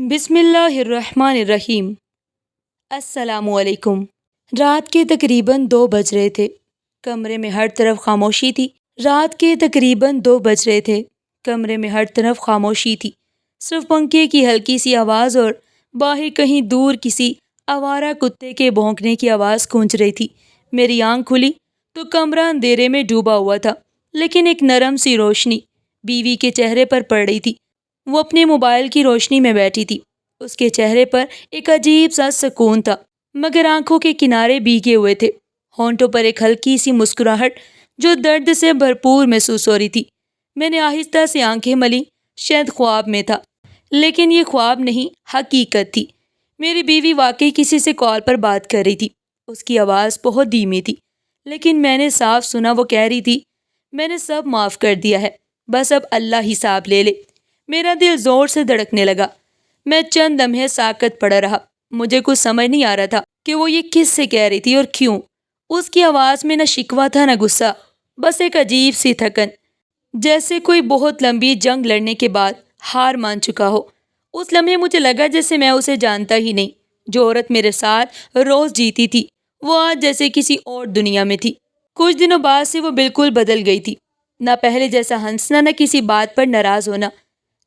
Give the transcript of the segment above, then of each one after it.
بسم اللہ الرحمن الرحیم۔ السلام علیکم۔ رات کے تقریباً 2 بج رہے تھے۔ کمرے میں ہر طرف خاموشی تھی۔ صرف پنکھے کی ہلکی سی آواز اور باہر کہیں دور کسی آوارہ کتے کے بھونکنے کی آواز گونج رہی تھی۔ میری آنکھ کھلی تو کمرہ اندھیرے میں ڈوبا ہوا تھا، لیکن ایک نرم سی روشنی بیوی کے چہرے پر پڑ رہی تھی۔ وہ اپنے موبائل کی روشنی میں بیٹھی تھی۔ اس کے چہرے پر ایک عجیب سا سکون تھا، مگر آنکھوں کے کنارے بھیگے ہوئے تھے۔ ہونٹوں پر ایک ہلکی سی مسکراہٹ جو درد سے بھرپور محسوس ہو رہی تھی۔ میں نے آہستہ سے آنکھیں ملیں، شاید خواب میں تھا، لیکن یہ خواب نہیں، حقیقت تھی۔ میری بیوی واقعی کسی سے کال پر بات کر رہی تھی۔ اس کی آواز بہت دھیمی تھی، لیکن میں نے صاف سنا وہ کہہ رہی تھی، میں نے سب معاف کر دیا ہے، بس اب اللہ حساب لے لے۔ میرا دل زور سے دھڑکنے لگا۔ میں چند لمحے ساکت پڑا رہا۔ مجھے کچھ سمجھ نہیں آ رہا تھا کہ وہ یہ کس سے کہہ رہی تھی اور کیوں۔ اس کی آواز میں نہ شکوہ تھا نہ غصہ، بس ایک عجیب سی تھکن، جیسے کوئی بہت لمبی جنگ لڑنے کے بعد ہار مان چکا ہو۔ اس لمحے مجھے لگا جیسے میں اسے جانتا ہی نہیں۔ جو عورت میرے ساتھ روز جیتی تھی، وہ آج جیسے کسی اور دنیا میں تھی۔ کچھ دنوں بعد سے وہ بالکل بدل گئی تھی۔ نہ پہلے جیسا ہنسنا، نہ کسی بات پر ناراض ہونا،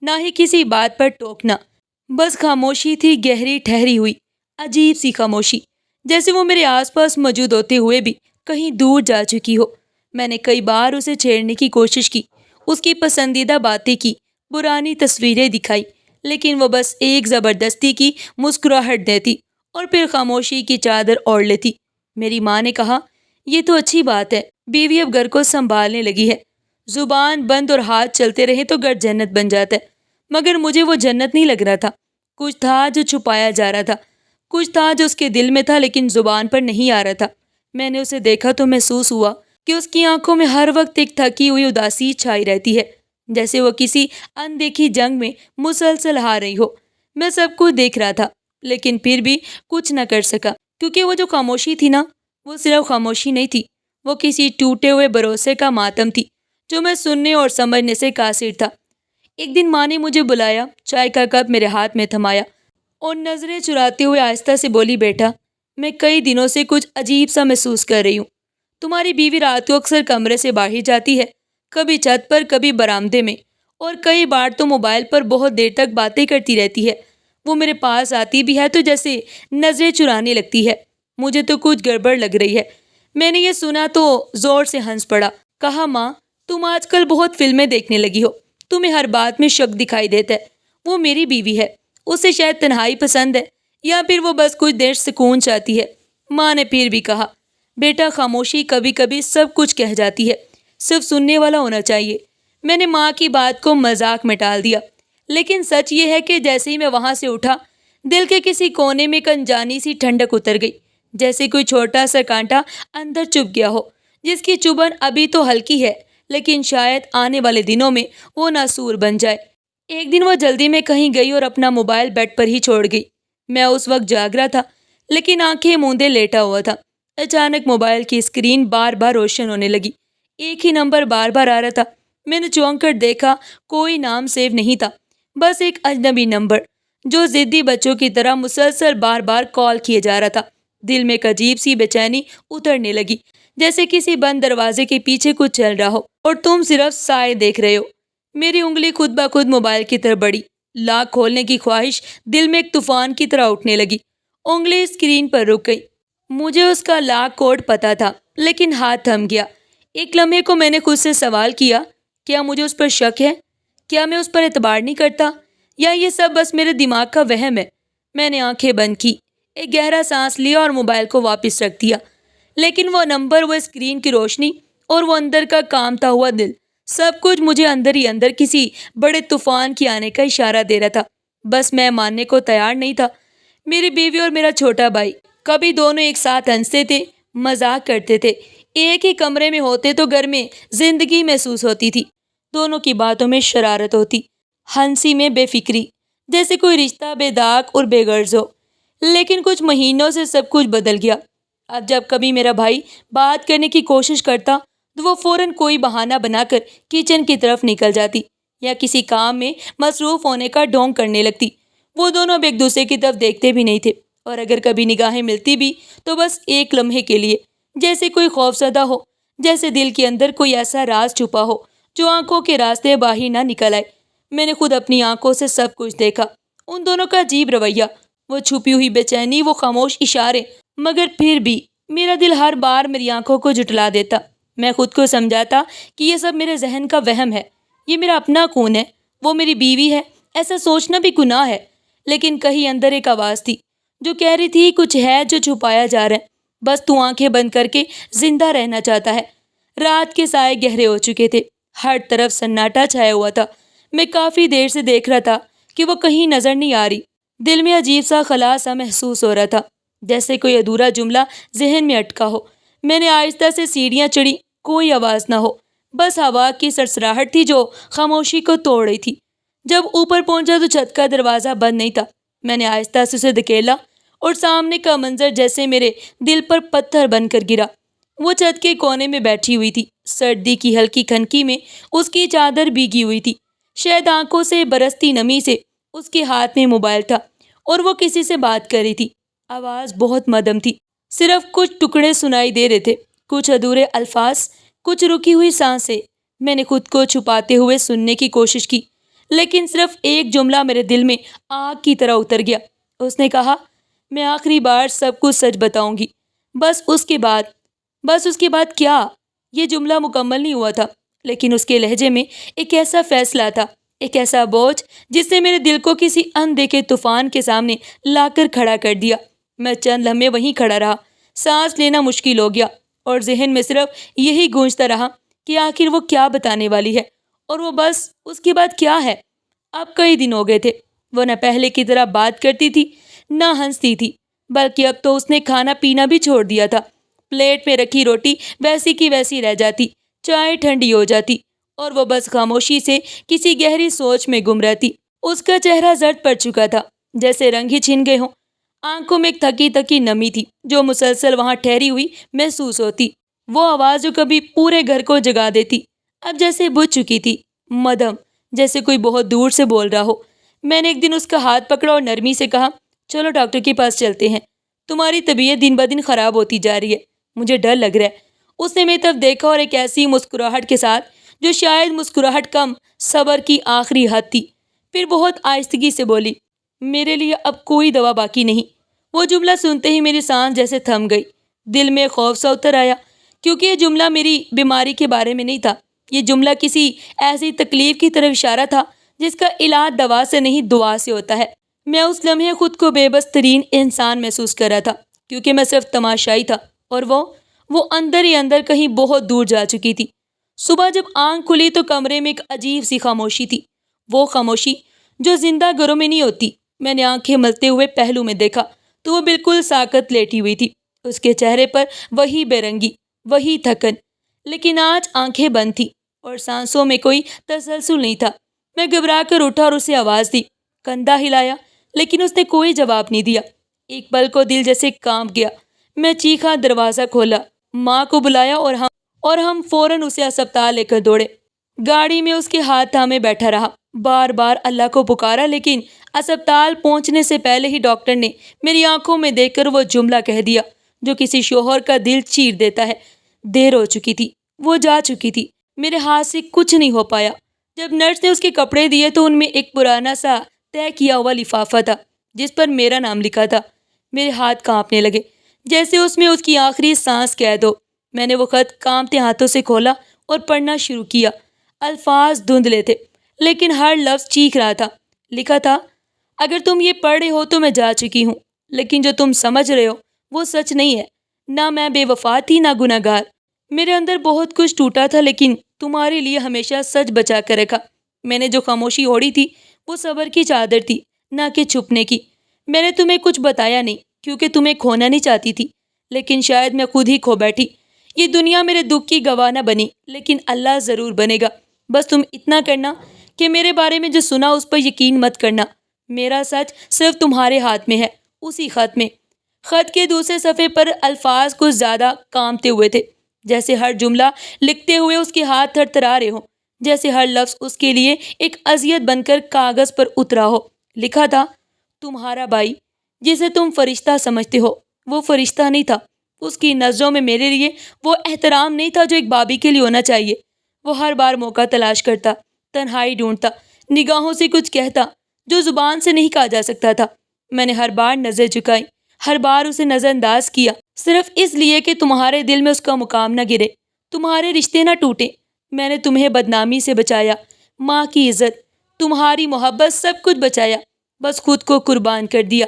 نہ ہی کسی بات پر ٹوکنا۔ بس خاموشی تھی، گہری ٹھہری ہوئی، عجیب سی خاموشی، جیسے وہ میرے آس پاس موجود ہوتے ہوئے بھی کہیں دور جا چکی ہو۔ میں نے کئی بار اسے چھیڑنے کی کوشش کی، اس کی پسندیدہ باتیں کی، پرانی تصویریں دکھائی، لیکن وہ بس ایک زبردستی کی مسکراہٹ دیتی اور پھر خاموشی کی چادر اوڑھ لیتی۔ میری ماں نے کہا، یہ تو اچھی بات ہے، بیوی اب گھر کو سنبھالنے لگی ہے۔ زبان بند اور ہاتھ چلتے رہے تو گھر جنت بن جاتا ہے۔ مگر مجھے وہ جنت نہیں لگ رہا تھا۔ کچھ تھا جو چھپایا جا رہا تھا، کچھ تھا جو اس کے دل میں تھا لیکن زبان پر نہیں آ رہا تھا۔ میں نے اسے دیکھا تو محسوس ہوا کہ اس کی آنکھوں میں ہر وقت ایک تھکی ہوئی اداسی چھائی رہتی ہے، جیسے وہ کسی اندیکھی جنگ میں مسلسل ہار رہی ہو۔ میں سب کچھ دیکھ رہا تھا، لیکن پھر بھی کچھ نہ کر سکا، کیونکہ وہ جو خاموشی تھی نا، وہ صرف خاموشی نہیں تھی، وہ کسی ٹوٹے ہوئے بھروسے کا ماتم تھی جو میں سننے اور سمجھنے سے قاصر تھا۔ ایک دن ماں نے مجھے بلایا، چائے کا کپ میرے ہاتھ میں تھمایا اور نظریں چراتے ہوئے آہستہ سے بولی، بیٹا، میں کئی دنوں سے کچھ عجیب سا محسوس کر رہی ہوں۔ تمہاری بیوی رات کو اکثر کمرے سے باہر جاتی ہے، کبھی چھت پر، کبھی برآمدے میں، اور کئی بار تو موبائل پر بہت دیر تک باتیں کرتی رہتی ہے۔ وہ میرے پاس آتی بھی ہے تو جیسے نظریں چرانے لگتی ہے۔ مجھے تو کچھ گڑبڑ لگ رہی ہے۔ میں نے یہ سنا تو زور سے ہنس پڑا۔ کہا، ماں، تم آج کل بہت فلمیں دیکھنے لگی ہو، تمہیں ہر بات میں شک دکھائی دیتا ہے۔ وہ میری بیوی ہے، اسے شاید تنہائی پسند ہے، یا پھر وہ بس کچھ دیر سکون چاہتی ہے۔ ماں نے پھر بھی کہا، بیٹا، خاموشی کبھی کبھی سب کچھ کہہ جاتی ہے، صرف سننے والا ہونا چاہیے۔ میں نے ماں کی بات کو مذاق میں ٹال دیا، لیکن سچ یہ ہے کہ جیسے ہی میں وہاں سے اٹھا، دل کے کسی کونے میں ایک انجانی سی ٹھنڈک اتر گئی، جیسے کوئی چھوٹا سا کانٹا اندر چبھ گیا ہو، جس کی چبھن ابھی تو ہلکی ہے، لیکن شاید آنے والے دنوں میں وہ ناسور بن جائے۔ ایک دن وہ جلدی میں کہیں گئی اور اپنا موبائل بیڈ پر ہی چھوڑ گئی۔ میں اس وقت جاگ رہا تھا، لیکن آنکھیں موندے لیٹا ہوا تھا۔ اچانک موبائل کی اسکرین بار بار روشن ہونے لگی، ایک ہی نمبر بار بار آ رہا تھا۔ میں نے چونک کر دیکھا، کوئی نام سیو نہیں تھا، بس ایک اجنبی نمبر جو ضدی بچوں کی طرح مسلسل بار بار کال کیے جا رہا تھا۔ دل میں ایک عجیب سی بے چینی اترنے لگی، جیسے کسی بند دروازے کے پیچھے کچھ چل رہا ہو اور تم صرف سائے دیکھ رہے ہو۔ میری انگلی خود بخود موبائل کی طرف بڑھی، لاک کھولنے کی خواہش دل میں ایک طوفان کی طرح اٹھنے لگی۔ انگلی اسکرین پر رک گئی۔ مجھے اس کا لاک کوڈ پتا تھا، لیکن ہاتھ تھم گیا۔ ایک لمحے کو میں نے خود سے سوال کیا، کیا مجھے اس پر شک ہے؟ کیا میں اس پر اعتبار نہیں کرتا؟ یا یہ سب بس میرے دماغ کا وہم ہے؟ میں نے آنکھیں بند کی، ایک گہرا سانس لیا اور موبائل کو واپس رکھ دیا۔ لیکن وہ نمبر، وہ اسکرین کی روشنی اور وہ اندر کا کامتا ہوا دل، سب کچھ مجھے اندر ہی اندر کسی بڑے طوفان کے آنے کا اشارہ دے رہا تھا۔ بس میں ماننے کو تیار نہیں تھا۔ میری بیوی اور میرا چھوٹا بھائی کبھی دونوں ایک ساتھ ہنستے تھے، مذاق کرتے تھے، ایک ہی کمرے میں ہوتے تو گھر میں زندگی محسوس ہوتی تھی۔ دونوں کی باتوں میں شرارت ہوتی، ہنسی میں بے فکری، جیسے کوئی رشتہ بے داغ اور بے غرض ہو۔ لیکن کچھ مہینوں سے سب کچھ بدل گیا۔ اب جب کبھی میرا بھائی بات کرنے کی کوشش کرتا تو وہ فوراً کوئی بہانہ بنا کر کچن کی طرف نکل جاتی یا کسی کام میں مصروف ہونے کا ڈھونگ کرنے لگتی۔ وہ دونوں اب ایک دوسرے کی طرف دیکھتے بھی نہیں تھے، اور اگر کبھی نگاہیں ملتی بھی تو بس ایک لمحے کے لیے، جیسے کوئی خوف زدہ ہو، جیسے دل کے اندر کوئی ایسا راز چھپا ہو جو آنکھوں کے راستے باہر نہ نکل آئے۔ میں نے خود اپنی آنکھوں سے سب کچھ دیکھا، ان دونوں کا عجیب رویہ، وہ چھپی ہوئی بے چینی، وہ خاموش اشارے، مگر پھر بھی میرا دل ہر بار میری آنکھوں کو جھٹلا دیتا۔ میں خود کو سمجھاتا کہ یہ سب میرے ذہن کا وہم ہے، یہ میرا اپنا خون ہے، وہ میری بیوی ہے، ایسا سوچنا بھی گناہ ہے۔ لیکن کہیں اندر ایک آواز تھی جو کہہ رہی تھی کچھ ہے جو چھپایا جا رہا ہے، بس تو آنکھیں بند کر کے زندہ رہنا چاہتا ہے۔ رات کے سائے گہرے ہو چکے تھے، ہر طرف سناٹا چھایا ہوا تھا۔ میں کافی دیر سے دیکھ رہا تھا کہ وہ کہیں نظر نہیں آ رہی۔ دل میں عجیب سا خلا سا محسوس ہو رہا تھا، جیسے کوئی ادھورا جملہ ذہن میں اٹکا ہو۔ میں نے آہستہ سے سیڑھیاں چڑھی، کوئی آواز نہ ہو، بس ہوا کی سرسراہٹ تھی جو خاموشی کو توڑ رہی تھی۔ جب اوپر پہنچا تو چھت کا دروازہ بند نہیں تھا۔ میں نے آہستہ سے اسے دھکیلا اور سامنے کا منظر جیسے میرے دل پر پتھر بن کر گرا۔ وہ چھت کے کونے میں بیٹھی ہوئی تھی، سردی کی ہلکی کھنکی میں اس کی چادر بھیگی ہوئی تھی، شاید آنکھوں سے برستی نمی سے۔ اس کے ہاتھ میں موبائل تھا اور وہ کسی سے بات کر رہی تھی۔ آواز بہت مدھم تھی، صرف کچھ ٹکڑے سنائی دے رہے تھے، کچھ ادھورے الفاظ، کچھ رکی ہوئی سانسیں۔ میں نے خود کو چھپاتے ہوئے سننے کی کوشش کی، لیکن صرف ایک جملہ میرے دل میں آگ کی طرح اتر گیا۔ اس نے کہا، میں آخری بار سب کچھ سچ بتاؤں گی، بس اس کے بعد کیا؟ یہ جملہ مکمل نہیں ہوا تھا، لیکن اس کے لہجے میں ایک ایسا فیصلہ تھا، ایک ایسا بوجھ جس نے میرے دل کو کسی اندیکھے طوفان کے سامنے لا کر کھڑا کر دیا۔ میں چند لمحے وہیں کھڑا رہا، سانس لینا مشکل ہو گیا، اور ذہن میں صرف یہی گونجتا رہا کہ آخر وہ کیا بتانے والی ہے، اور وہ بس اس کے بعد کیا ہے۔ اب کئی دن ہو گئے تھے، وہ نہ پہلے کی طرح بات کرتی تھی، نہ ہنستی تھی، بلکہ اب تو اس نے کھانا پینا بھی چھوڑ دیا تھا۔ پلیٹ میں رکھی روٹی ویسی کی ویسی رہ جاتی، چائے ٹھنڈی ہو جاتی، اور وہ بس خاموشی سے کسی گہری سوچ میں گم رہتی۔ اس کا چہرہ زرد پڑ چکا تھا، جیسے رنگ ہی چھن گئے ہوں۔ آنکھوں میں ایک تھکی تھکی نمی تھی جو مسلسل وہاں ٹھہری ہوئی محسوس ہوتی۔ وہ آواز جو کبھی پورے گھر کو جگا دیتی، اب جیسے بجھ چکی تھی، مدھم، جیسے کوئی بہت دور سے بول رہا ہو۔ میں نے ایک دن اس کا ہاتھ پکڑا اور نرمی سے کہا، چلو ڈاکٹر کے پاس چلتے ہیں، تمہاری طبیعت دن بدن خراب ہوتی جا رہی ہے، مجھے ڈر لگ رہا ہے۔ اس نے میری طرف دیکھا اور ایک ایسی مسکراہٹ کے ساتھ جو شاید مسکراہٹ کم صبر کی آخری حد تھی، پھر بہت آہستگی سے بولی، میرے لیے اب کوئی دوا باقی نہیں۔ وہ جملہ سنتے ہی میری سانس جیسے تھم گئی، دل میں خوف سا اتر آیا، کیونکہ یہ جملہ میری بیماری کے بارے میں نہیں تھا، یہ جملہ کسی ایسی تکلیف کی طرف اشارہ تھا جس کا علاج دوا سے نہیں دعا سے ہوتا ہے۔ میں اس لمحے خود کو بے بس ترین انسان محسوس کر رہا تھا، کیونکہ میں صرف تماشائی تھا، اور وہ اندر ہی اندر کہیں بہت دور جا چکی تھی۔ صبح جب آنکھ کھلی تو کمرے میں ایک عجیب سی خاموشی تھی، وہ خاموشی جو زندہ گھروں میں نہیں ہوتی۔ میں نے آنکھیں ملتے ہوئے پہلو میں دیکھا تو وہ بالکل ساکت لیٹی ہوئی تھی، اس کے چہرے پر وہی بے رنگی، وہی تھکن، لیکن آج آنکھیں بند تھی اور سانسوں میں کوئی تسلسل نہیں تھا۔ میں گھبرا کر اٹھا اور اسے آواز دی، کندھا ہلایا، لیکن اس نے کوئی جواب نہیں دیا۔ ایک پل کو دل جیسے کانپ گیا، میں چیخا، دروازہ کھولا، ماں کو بلایا، اور ہم فوراً اسے اسپتال لے کر دوڑے۔ گاڑی میں اس کے ہاتھ تھامے بیٹھا رہا، بار بار اللہ کو پکارا، لیکن اسپتال پہنچنے سے پہلے ہی ڈاکٹر نے میری آنکھوں میں دیکھ کر وہ جملہ کہہ دیا جو کسی شوہر کا دل چیر دیتا ہے، دیر ہو چکی تھی، وہ جا چکی تھی، میرے ہاتھ سے کچھ نہیں ہو پایا۔ جب نرس نے اس کے کپڑے دیے تو ان میں ایک پرانا سا طے کیا ہوا لفافہ تھا جس پر میرا نام لکھا تھا۔ میرے ہاتھ کانپنے لگے، جیسے اس میں اس کی آخری سانس قید ہو۔ میں نے وہ خط کانپتے ہاتھوں سے کھولا اور پڑھنا شروع کیا۔ الفاظ دھندلے تھے، لیکن ہر لفظ چیخ رہا تھا۔ لکھا تھا، اگر تم یہ پڑھ رہے ہو تو میں جا چکی ہوں، لیکن جو تم سمجھ رہے ہو وہ سچ نہیں ہے، نہ میں بے وفا تھی، نہ گناہ گار۔ میرے اندر بہت کچھ ٹوٹا تھا، لیکن تمہارے لیے ہمیشہ سچ بچا کر رکھا۔ میں نے جو خاموشی اوڑھی تھی وہ صبر کی چادر تھی، نہ کہ چھپنے کی۔ میں نے تمہیں کچھ بتایا نہیں کیونکہ تمہیں کھونا نہیں چاہتی تھی، لیکن شاید میں خود ہی کھو بیٹھی۔ یہ دنیا میرے دکھ کی گواہ نہ بنی، لیکن اللہ ضرور بنے گا۔ بس تم اتنا کرنا کہ میرے بارے میں جو سنا اس پر یقین مت کرنا۔ میرا سچ صرف تمہارے ہاتھ میں ہے۔ اسی خط میں، خط کے دوسرے صفحے پر الفاظ کچھ زیادہ کانپتے ہوئے تھے، جیسے ہر جملہ لکھتے ہوئے اس کے ہاتھ تھرتھرا رہے ہوں، جیسے ہر لفظ اس کے لیے ایک اذیت بن کر کاغذ پر اترا ہو۔ لکھا تھا، تمہارا بھائی جسے تم فرشتہ سمجھتے ہو وہ فرشتہ نہیں تھا. اس کی نظروں میں میرے لیے وہ احترام نہیں تھا جو ایک بابی کے لیے ہونا چاہیے. وہ ہر بار موقع تلاش کرتا, تنہائی ڈھونڈتا, نگاہوں سے کچھ کہتا جو زبان سے نہیں کہا جا سکتا تھا. میں نے ہر بار نظر جھکائی, ہر بار اسے نظر انداز کیا, صرف اس لیے کہ تمہارے دل میں اس کا مقام نہ گرے, تمہارے رشتے نہ ٹوٹے. میں نے تمہیں بدنامی سے بچایا, ماں کی عزت, تمہاری محبت, سب کچھ بچایا, بس خود کو قربان کر دیا.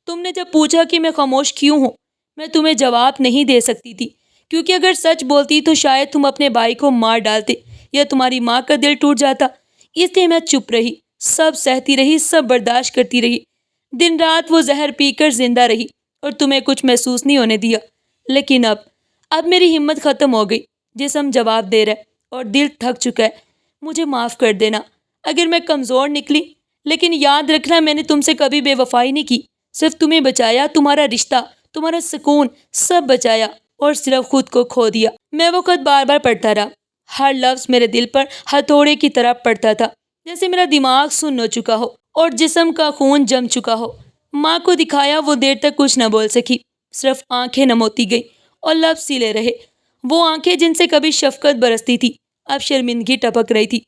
تم نے جب پوچھا کہ میں خاموش کیوں ہوں, میں تمہیں جواب نہیں دے سکتی تھی, کیونکہ اگر سچ بولتی تو شاید تم اپنے بھائی کو مار ڈالتے یا تمہاری ماں کا دل ٹوٹ جاتا. اس لیے میں چپ رہی, سب سہتی رہی, سب برداشت کرتی رہی. دن رات وہ زہر پی کر زندہ رہی اور تمہیں کچھ محسوس نہیں ہونے دیا. لیکن اب میری ہمت ختم ہو گئی. جسم جواب دے رہا ہے اور دل تھک چکا ہے. مجھے معاف کر دینا اگر میں کمزور نکلی, لیکن یاد رکھنا میں نے تم سے کبھی بے وفائی نہیں کی. صرف تمہیں بچایا, تمہارا رشتہ, تمہارا سکون, سب بچایا اور صرف خود کو کھو دیا. میں وہ خط بار بار پڑھتا رہا. ہر لفظ میرے دل پر ہتھوڑے کی طرح پڑتا تھا, جیسے میرا دماغ سن ہو چکا ہو اور جسم کا خون جم چکا ہو. ماں کو دکھایا, وہ دیر تک کچھ نہ بول سکی, صرف آنکھیں نم ہوتی گئی اور لفظ سلے رہے. وہ آنکھیں جن سے کبھی شفقت برستی تھی اب شرمندگی ٹپک رہی تھی.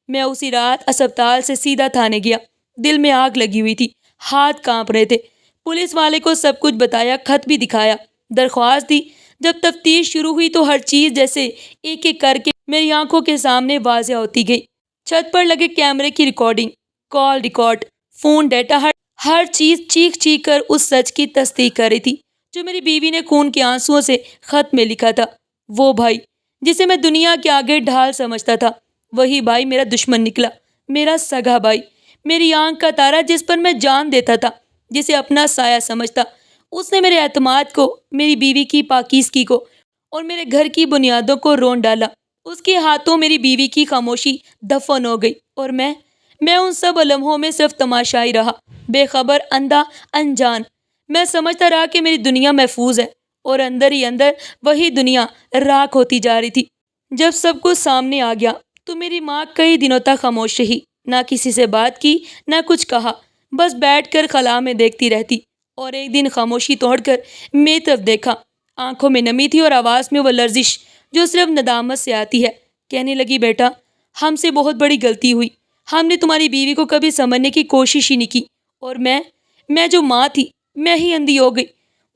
میں اسی رات اسپتال سے سیدھا تھانے گیا. دل میں آگ لگی ہوئی تھی, ہاتھ کانپ رہے تھے. پولیس والے کو سب کچھ بتایا, خط بھی دکھایا, درخواست دی. جب تفتیش شروع ہوئی تو ہر چیز جیسے ایک ایک کر کے میری آنکھوں کے سامنے واضح ہوتی گئی. چھت پر لگے کیمرے کی ریکارڈنگ, کال ریکارڈ, فون ڈیٹا, ہر چیز چیخ چیخ کر اس سچ کی تصدیق کر رہی تھی جو میری بیوی نے خون کے آنسوؤں سے خط میں لکھا تھا. وہ بھائی جسے میں دنیا کے آگے ڈھال سمجھتا تھا, وہی بھائی میرا دشمن نکلا. میرا سگا بھائی, میری آنکھ کا تارا, جس پر میں جان دیتا تھا, جسے اپنا سایہ سمجھتا. اس نے میرے اعتماد کو, میری بیوی کی پاکیزگی کو اور میرے گھر کی بنیادوں کو رون ڈالا. اس کے ہاتھوں میری بیوی کی خاموشی دفن ہو گئی اور میں ان سب لمحوں میں صرف تماشائی رہا, بے خبر, اندھا, انجان. میں سمجھتا رہا کہ میری دنیا محفوظ ہے اور اندر ہی اندر وہی دنیا راکھ ہوتی جا رہی تھی. جب سب کچھ سامنے آ گیا تو میری ماں کئی دنوں تک خاموش رہی, نہ کسی سے بات کی, نہ کچھ کہا, بس بیٹھ کر خلا میں دیکھتی رہتی. اور ایک دن خاموشی توڑ کر میری طرف دیکھا. آنکھوں میں نمی تھی اور آواز میں وہ لرزش جو صرف ندامت سے آتی ہے. کہنے لگی, بیٹا ہم سے بہت بڑی غلطی ہوئی. ہم نے تمہاری بیوی کو کبھی سمجھنے کی کوشش ہی نہیں کی, اور میں جو ماں تھی میں ہی اندھی ہو گئی.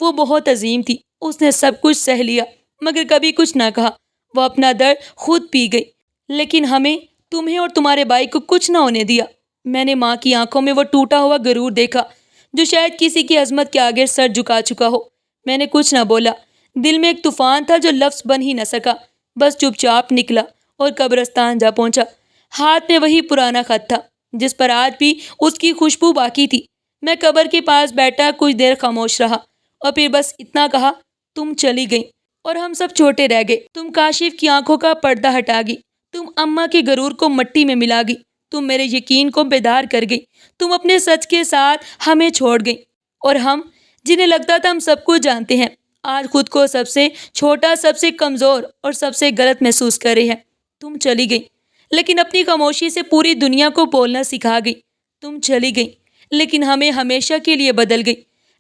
وہ بہت عظیم تھی, اس نے سب کچھ سہ لیا مگر کبھی کچھ نہ کہا. وہ اپنا درد خود پی گئی, لیکن ہمیں, تمہیں اور تمہارے بھائی کو کچھ نہ ہونے دیا. میں نے ماں کی آنکھوں میں وہ ٹوٹا ہوا غرور دیکھا جو شاید کسی کی عظمت کے آگے سر جھکا چکا ہو. میں نے کچھ نہ بولا. دل میں ایک طوفان تھا جو لفظ بن ہی نہ سکا, بس چپ چاپ نکلا اور قبرستان جا پہنچا. ہاتھ میں وہی پرانا خط تھا جس پر آج بھی اس کی خوشبو باقی تھی. میں قبر کے پاس بیٹھا کچھ دیر خاموش رہا اور پھر بس اتنا کہا, تم چلی گئی اور ہم سب چھوٹے رہ گئے. تم کاشف کی آنکھوں کا پردہ ہٹا گئی, تم اماں کے غرور کو مٹی میں ملا گئی, تم میرے یقین کو بیدار کر گئی, تم اپنے سچ کے ساتھ ہمیں چھوڑ گئی. اور ہم جنہیں لگتا تھا ہم سب کچھ جانتے ہیں, آج خود کو سب سے چھوٹا, سب سے کمزور اور سب سے غلط محسوس کر رہے ہیں. تم چلی گئی لیکن اپنی خاموشی سے پوری دنیا کو بولنا سکھا گئی. تم چلی گئی لیکن ہمیں ہمیشہ کے لیے بدل گئی.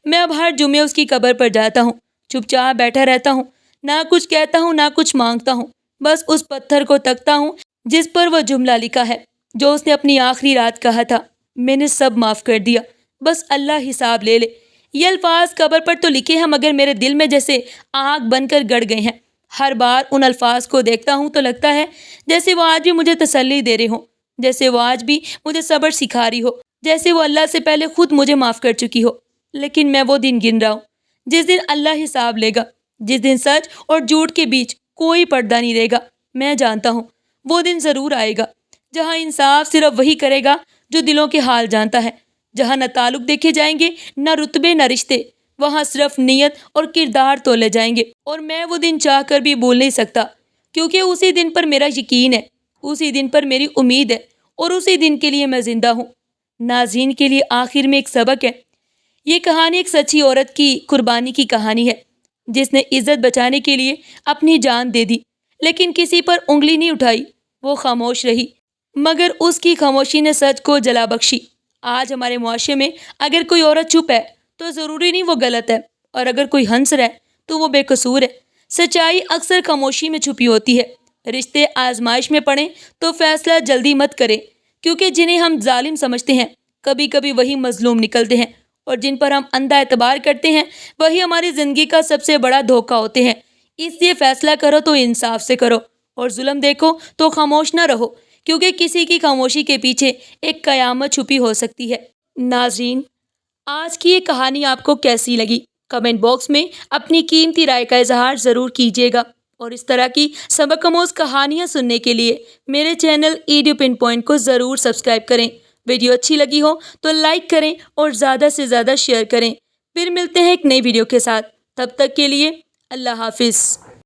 میں اب ہر جمعے اس کی قبر پر جاتا ہوں, چپ چاپ بیٹھا رہتا ہوں, نہ کچھ کہتا ہوں, نہ کچھ مانگتا ہوں, بس اس پتھر کو تکتا ہوں جس پر وہ جملہ لکھا ہے جو اس نے اپنی آخری رات کہا تھا, میں نے سب معاف کر دیا, بس اللہ حساب لے لے. یہ الفاظ قبر پر تو لکھے ہیں مگر میرے دل میں جیسے آگ بن کر گڑ گئے ہیں. ہر بار ان الفاظ کو دیکھتا ہوں تو لگتا ہے جیسے وہ آج بھی مجھے تسلی دے رہے ہوں, جیسے وہ آج بھی مجھے صبر سکھا رہی ہو, جیسے وہ اللہ سے پہلے خود مجھے معاف کر چکی ہو. لیکن میں وہ دن گن رہا ہوں جس دن اللہ حساب لے گا, جس دن سچ اور جھوٹ کے بیچ کوئی پردہ نہیں رہے گا. میں جانتا ہوں وہ دن ضرور آئے گا جہاں انصاف صرف وہی کرے گا جو دلوں کے حال جانتا ہے, جہاں نہ تعلق دیکھے جائیں گے, نہ رتبے, نہ رشتے, وہاں صرف نیت اور کردار تولے جائیں گے. اور میں وہ دن چاہ کر بھی بھول نہیں سکتا, کیونکہ اسی دن پر میرا یقین ہے, اسی دن پر میری امید ہے, اور اسی دن کے لیے میں زندہ ہوں. ناظرین کے لیے آخر میں ایک سبق ہے. یہ کہانی ایک سچی عورت کی قربانی کی کہانی ہے جس نے عزت بچانے کے لیے اپنی جان دے دی, لیکن کسی پر انگلی نہیں اٹھائی. وہ خاموش رہی مگر اس کی خاموشی نے سچ کو جلا بخشی. آج ہمارے معاشرے میں اگر کوئی عورت چپ ہے تو ضروری نہیں وہ غلط ہے، اور اگر کوئی ہنس رہا ہے تو وہ بے قصور ہے۔ سچائی اکثر خاموشی میں چھپی ہوتی ہے۔ رشتے آزمائش میں پڑیں تو فیصلہ جلدی مت کریں، کیونکہ جنہیں ہم ظالم سمجھتے ہیں کبھی کبھی وہی مظلوم نکلتے ہیں، اور جن پر ہم اندھا اعتبار کرتے ہیں وہی ہماری زندگی کا سب سے بڑا دھوکہ ہوتے ہیں۔ اس لیے فیصلہ کرو تو انصاف سے کرو، اور ظلم دیکھو تو خاموش نہ رہو، کیونکہ کسی کی خاموشی کے پیچھے ایک قیامت چھپی ہو سکتی ہے۔ ناظرین، آج کی یہ کہانی آپ کو کیسی لگی؟ کمنٹ باکس میں اپنی قیمتی رائے کا اظہار ضرور کیجیے گا، اور اس طرح کی سبق آموز کہانیاں سننے کے لیے میرے چینل ایڈیو پن پوائنٹ کو ضرور سبسکرائب کریں۔ ویڈیو اچھی لگی ہو تو لائک کریں اور زیادہ سے زیادہ شیئر کریں۔ پھر ملتے ہیں ایک نئی ویڈیو کے ساتھ، تب تک کے لیے اللہ حافظ۔